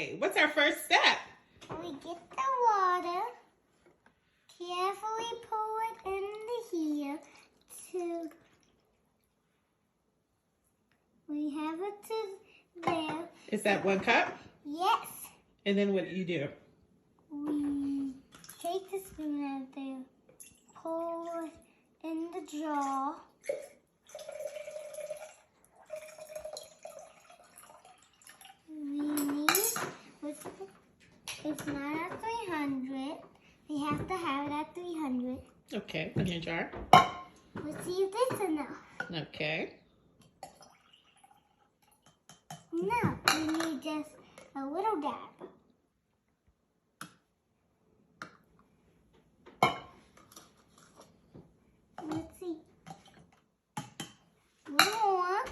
Okay, what's our first step? We get the water, carefully pour it into here to, we have it to there. Is that 1 cup? Yes. And then what do you do? We take the spoon out there, pour it in the jar. We need, it's not at 300. We have to have it at 300. Okay, in your jar. Let's see if this is enough. Okay. No, we need just a little dab. Let's see. A little more.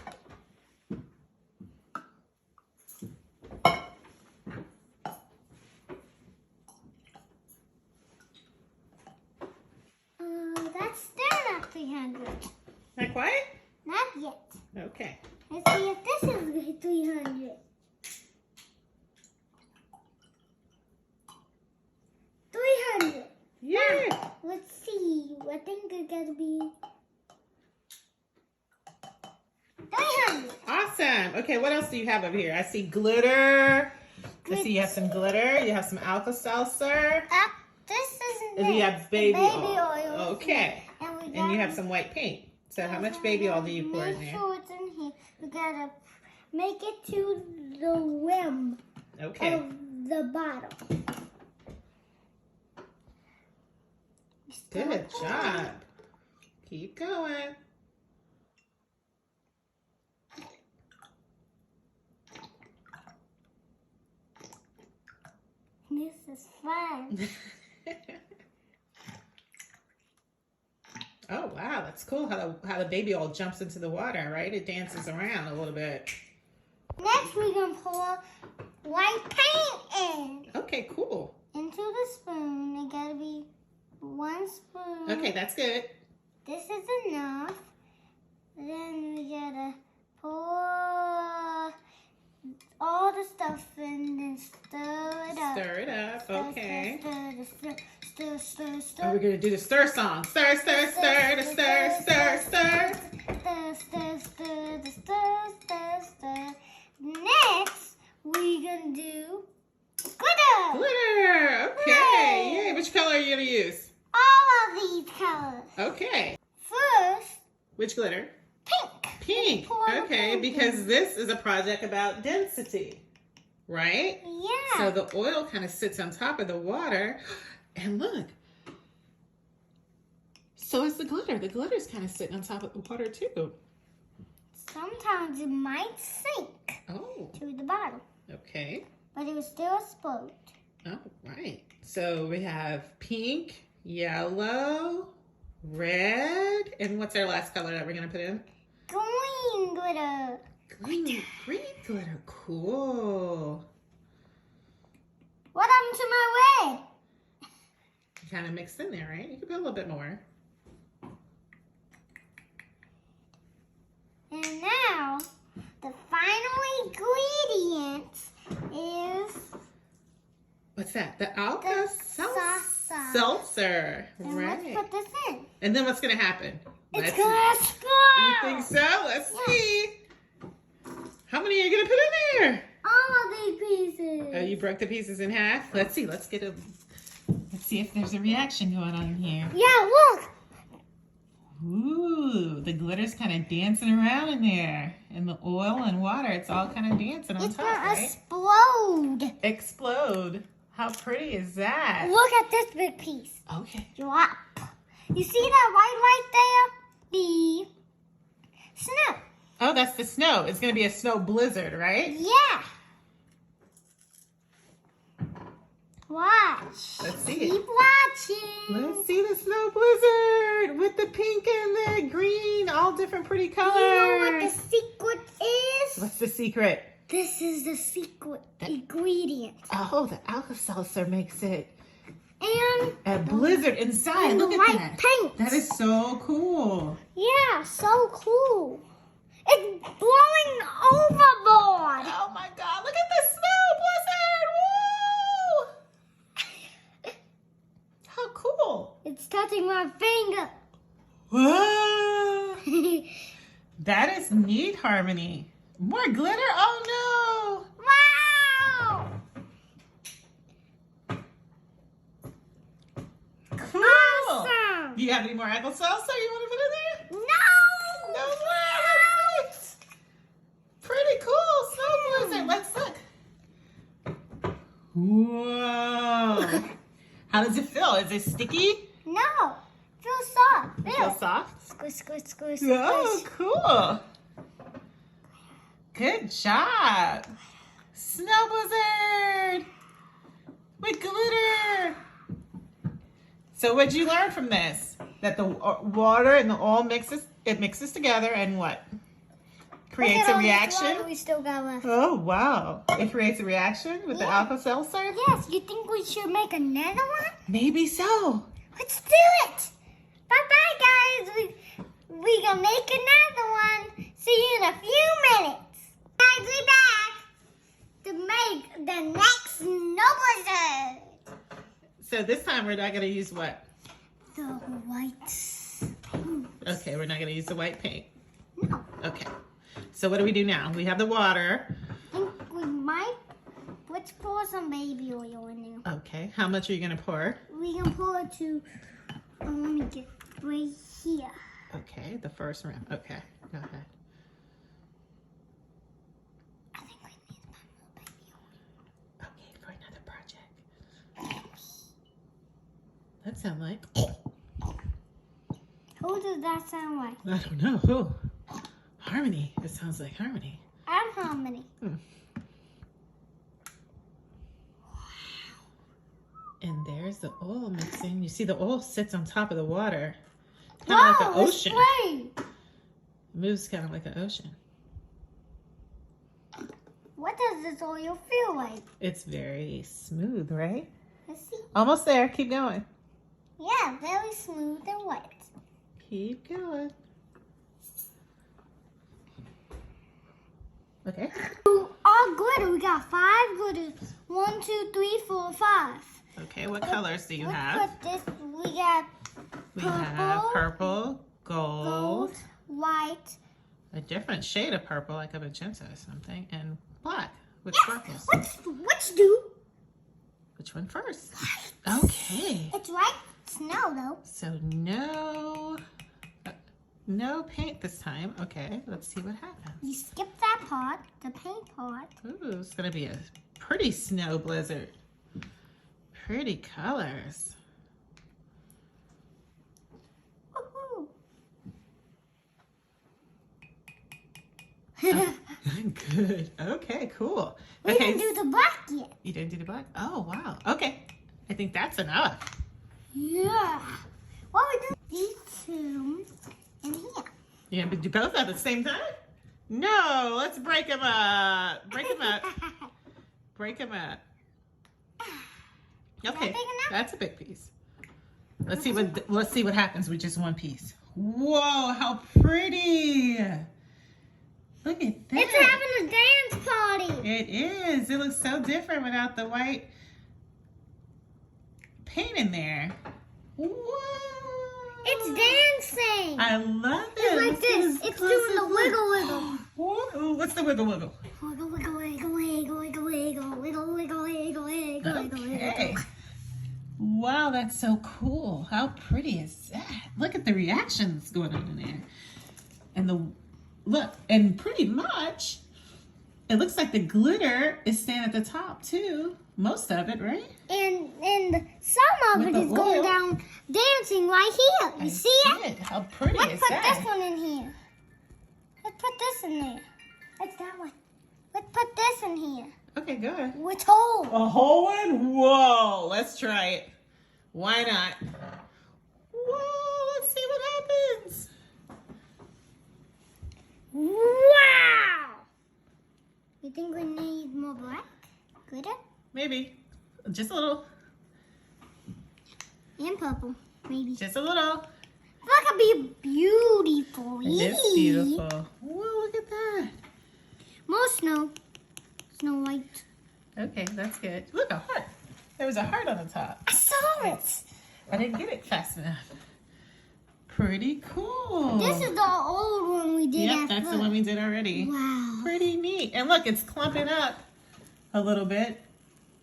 That's still not 300. Not quite? Not yet. Okay. Let's see if this is 300. Yeah. Let's see. I think it's gonna be 300. Awesome. Okay, what else do you have over here? I see glitter. I see you have some glitter. You have some Alka-Seltzer. This isn't And you it. have baby oil. oil. Okay. And And you have some white paint. So how much baby oil do you pour in Make there? sure it's in here. We gotta make it to the rim Okay. of the bottle. Good job. Keep going. This is fun. Oh wow, that's cool how the baby oil jumps into the water, right? It dances around a little bit. Next, we're gonna pour white paint in. Okay, cool. Into the spoon. It gotta be 1 spoon. Okay, that's good. This is enough. Then we gotta pour all the stuff in and stir it up. Stir it up. Okay. Stir. Are we gonna do the stir song? Stir, stir, stir, the stir, stir, stir. Stir. Next, we're gonna do glitter. Glitter. Okay. Hooray. Yay. Which color are you gonna use? All of these colors. Okay. First, Which glitter? pink. Pink. Pour the Okay, pink because in. this is a project about density, right? Yeah. So the oil kind of sits on top of the water. And look. So is the glitter. The glitter's kind of sitting on top of the water too. Sometimes it might sink Oh, to the bottom, okay. but it will still explode. Oh, right. So we have pink, yellow, red, and what's our last color that we're going to put in? Green glitter. Green glitter. Cool. What happened to my red? Kind of mixed in there, right? You could put a little bit more. And now, the final ingredient is What's that? The Alka-Seltzer. salsa. And Right. let's put this in. And then what's going to happen? It's Let's gonna see. explode. You think so? Let's see. How many are you going to put in there? All of these pieces. Oh, you broke the pieces in half? Let's see. Let's see if there's a reaction going on here. Yeah, look. Ooh, the glitter's kind of dancing around in there. And the oil and water, it's all kind of dancing on It's top, gonna right? explode. Explode. How pretty is that? Look at this big piece. Okay. Drop. You see that white right there? The snow. Oh, that's the snow. It's going to be a snow blizzard, right? Yeah. Watch. Let's see it. Keep watching. Let's see the snow blizzard with the pink and the green, all different pretty colors. You know what the secret is? What's the secret? This is the secret ingredient. Oh, the Alka-Seltzer makes it. And A blizzard inside. and the Look at white that. paint. That is so cool. Yeah, so cool. It's blowing overboard. Oh my God, look at the snow blizzard. melting my finger. Whoa! That is neat, Harmony. More glitter? Oh Wow! no! Cool! Awesome! Do you have any more applesauce you want to put in there? No! No way! Let's see. Pretty cool. Snow blizzard. Let's look. Whoa! How does it feel? Is it sticky? No! Feel soft. It feels soft? Squish, squish, squish, Oh, squish. cool. Good job. Snow blizzard with glitter. So what'd you learn from this? That the water and the oil mixes together and what? Creates a reaction? We still got left. Oh, wow. It creates a reaction with the alpha seltzer? Yes, you think we should make another one? Maybe so. Let's do it! Bye-bye, guys. We gonna make another one. See you in a few minutes. Guys, we back to make the next snow blizzard. So this time we're not going to use what? The white paint. Okay, we're not going to use the white paint. No, Okay. So what do we do now? We have the water. I think we might. Let's pour some baby oil in there. Okay. How much are you going to pour? We can pour it to, let me get right here. Okay, the first round. Okay, go ahead. I think we need some more baby oil. Okay, for another project. That sound like? Who does that sound like? I don't know. Who? Harmony. It sounds like Harmony. I'm Harmony. And there's the oil mixing. You see the oil sits on top of the water. Kind of like an ocean. It's Moves kind of like an ocean. what does this oil feel like? It's very smooth, right? Let's see. Almost there. Keep going. Yeah, very smooth and wet. Keep going. Okay. All glitter. We got 5 glitters. 1, 2, 3, 4, 5. Okay, what colors do you Let's have? put this. We got We have purple, gold, gold, white. a different shade of purple, like a magenta or something, and black with sparkles. Which do? Which one first? Okay. It's white snow though. So no paint this time. Okay, let's see what happens. You skip that part, the paint part. Ooh, it's gonna be a pretty snow blizzard. Pretty colors. Woohoo. Good. Okay, cool. We Okay. didn't do the black yet. You didn't do the black? Oh, wow. Okay. I think that's enough. Yeah. What we do? These two in here. You gonna do both at the same time? No, let's break them up. Break them up. Break them up. Okay, big enough? that's a big piece. Let's see what happens with just one piece. Whoa, how pretty! Look at that. It's having a dance party. It is. It looks so different without the white paint in there. Whoa! It's dancing. I love it. It's like Let's get this. as It's close doing as the we- wiggle wiggle. Whoa, what's the wiggle wiggle? Wiggle wiggle wiggle wiggle wiggle wiggle wiggle wiggle wiggle wiggle wiggle Okay. wiggle. Wow, that's so cool. How pretty is that? Look at the reactions going on in there. And and pretty much, it looks like the glitter is staying at the top too. Most of it, right? And some of With it the is going oil. down dancing right here. You I see it? How pretty Let's is put that? this one in here. Let's put this in there. That's that one. Let's put this in here. Okay, go ahead. With hole. A whole one? Whoa, let's try it. Why not? Whoa, let's see what happens. Wow! You think we need more black glitter? Maybe. Just a little. And purple, maybe. Just a little. That could be beautiful. It is beautiful. Whoa, look at that. More snow. Snow White. Okay, that's good. Look, a heart. There was a heart on the top. I saw it. I didn't get it fast enough. Pretty cool. This is the old one we did. Yep, that's the one we did already. Wow. Pretty neat. And look, it's clumping up a little bit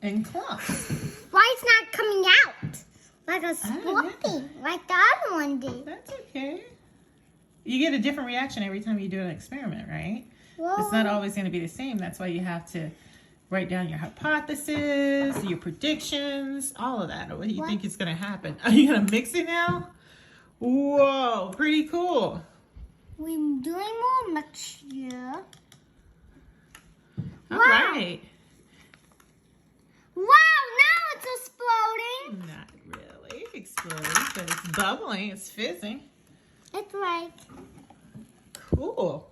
in clumps. Why it's not coming out? Like a I don't know. splumping, like the other one did. That's okay. You get a different reaction every time you do an experiment, right? Whoa. It's not always going to be the same. That's why you have to write down your hypothesis, your predictions, all of that. Or what do you think is going to happen? Are you going to mix it now? Whoa, pretty cool. We're doing more mixture. All Wow. right. Wow, now it's exploding. Not really exploding, but it's bubbling. It's fizzing. It's like Cool.